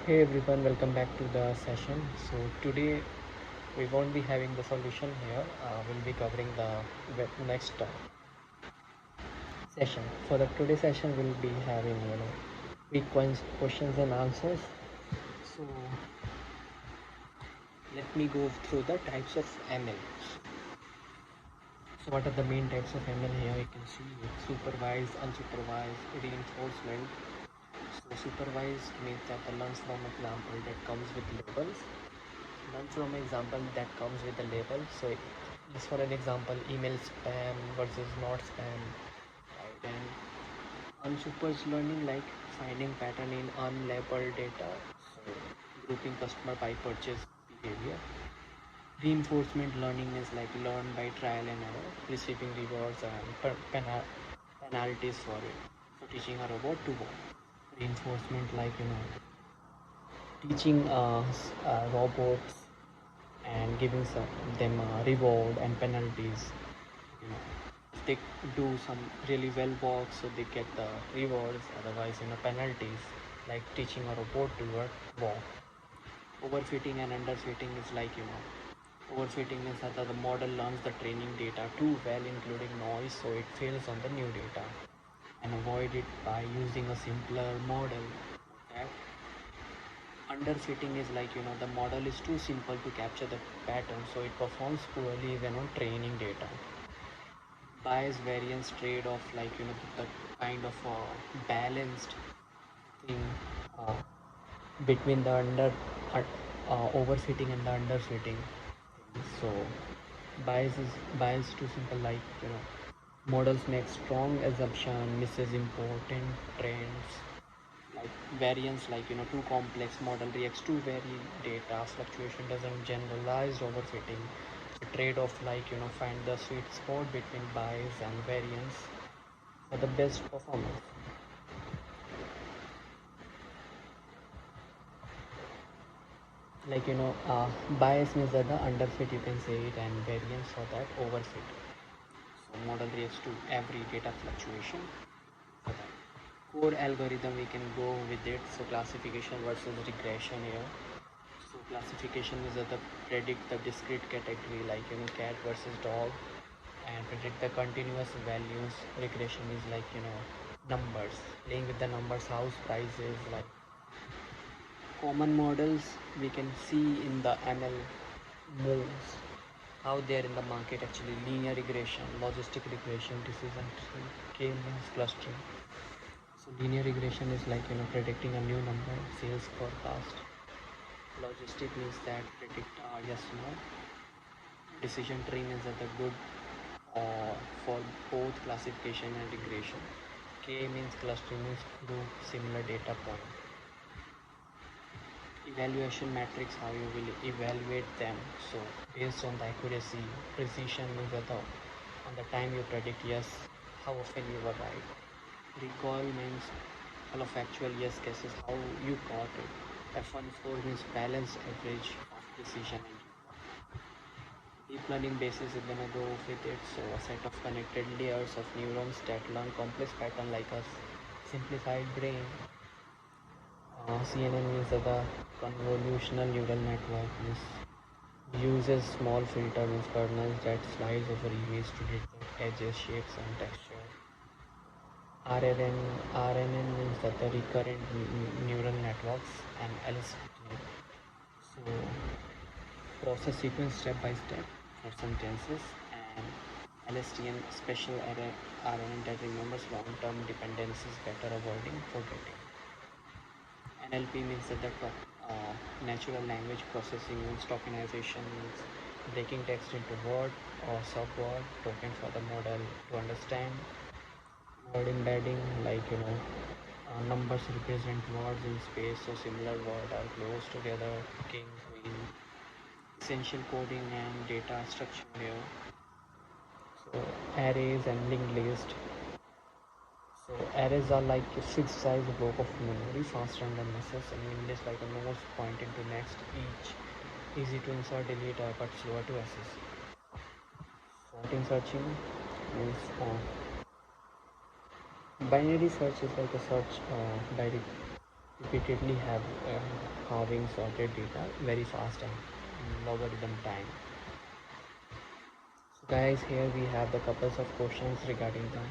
Hey everyone, welcome back to the session. So today we won't be having the solution here. We'll be covering the next session. For the today session, we'll be having quick questions and answers. So let me go through the types of ML. So what are the main types of ML here? You can see supervised, unsupervised, reinforcement. So supervised means that the learns from example that comes with labels. Learn from example that comes with the label. So just for an example, email spam versus not spam, right? And unsupervised learning like finding pattern in unlabeled data. So grouping customer by purchase behavior. Reinforcement learning is like learn by trial and error, receiving rewards and penalties for it. So teaching a robot to walk. Reinforcement like teaching robots and giving them reward and penalties. If they do some really well work, so they get the rewards. Otherwise, penalties like teaching a robot to walk. Overfitting and underfitting is like overfitting means that the model learns the training data too well, including noise, so it fails on the new data, and avoid it by using a simpler model. Okay. Underfitting is like the model is too simple to capture the pattern, so it performs poorly even on training data. Bias variance trade-off, like the kind of balanced thing uh, between the uh, overfitting and the underfitting. So bias too simple, like models make strong assumption, misses important trends. Like variance, like too complex model reacts to very data. Fluctuation doesn't generalize overfitting. So trade-off, like find the sweet spot between bias and variance for the best performance. Like bias means that the underfit, you can say it, and variance for that overfit. So model reacts to every data fluctuation for that. Core algorithm, we can go with it. So classification versus regression here. So classification is that the predict the discrete category, like cat versus dog, and predict the continuous values. Regression is like numbers, playing with the numbers, house prices, like common models we can see in the ML moves, how they're in the market actually. Linear regression, logistic regression, decision tree, k-means clustering. So linear regression is like predicting a new number, sales forecast. Logistic means that predict yes no. Decision tree means that the good for both classification and regression. K means clustering, means group similar data point. Evaluation matrix, how you will evaluate them. So based on the accuracy, precision means that on the time you predict yes, how often you were right. Recall means all of actual yes cases, how you got it. F1 score means balance average of precision and deep learning basis is gonna go with it. So a set of connected layers of neurons that learn complex pattern like a simplified brain. CNN means that the convolutional neural network uses small filter means kernels that slice over image to detect edges, shapes, and texture. RNN means that the recurrent neural networks, and LSTM. So process sequence step by step for sentences, and LSTM special RNN that remembers long-term dependencies, better avoiding forgetting. NLP means that the natural language processing means tokenization, means breaking text into word or subword token for the model to understand. Word embedding, like numbers represent words in space, so similar words are close together. King, queen. Essential coding and data structure here. So arrays and linked list. So arrays are like a fixed size block of memory, fast random access, and linked list like a nodes pointing to next each. Easy to insert, delete, but slower to access. Sorting searching means binary search is like a search by repeatedly having sorted data very fast and logarithm time. So guys, here we have the couples of questions regarding the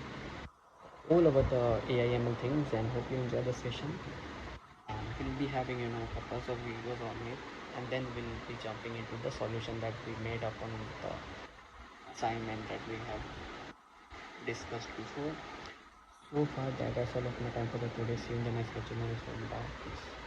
all over the AIML things, and hope you enjoy the session. And we'll be having couples of videos on it, and then we'll be jumping into the solution that we made upon the assignment that we have discussed before. So far, that's all of my time for the today. See you in the next lecture. Bye. Peace.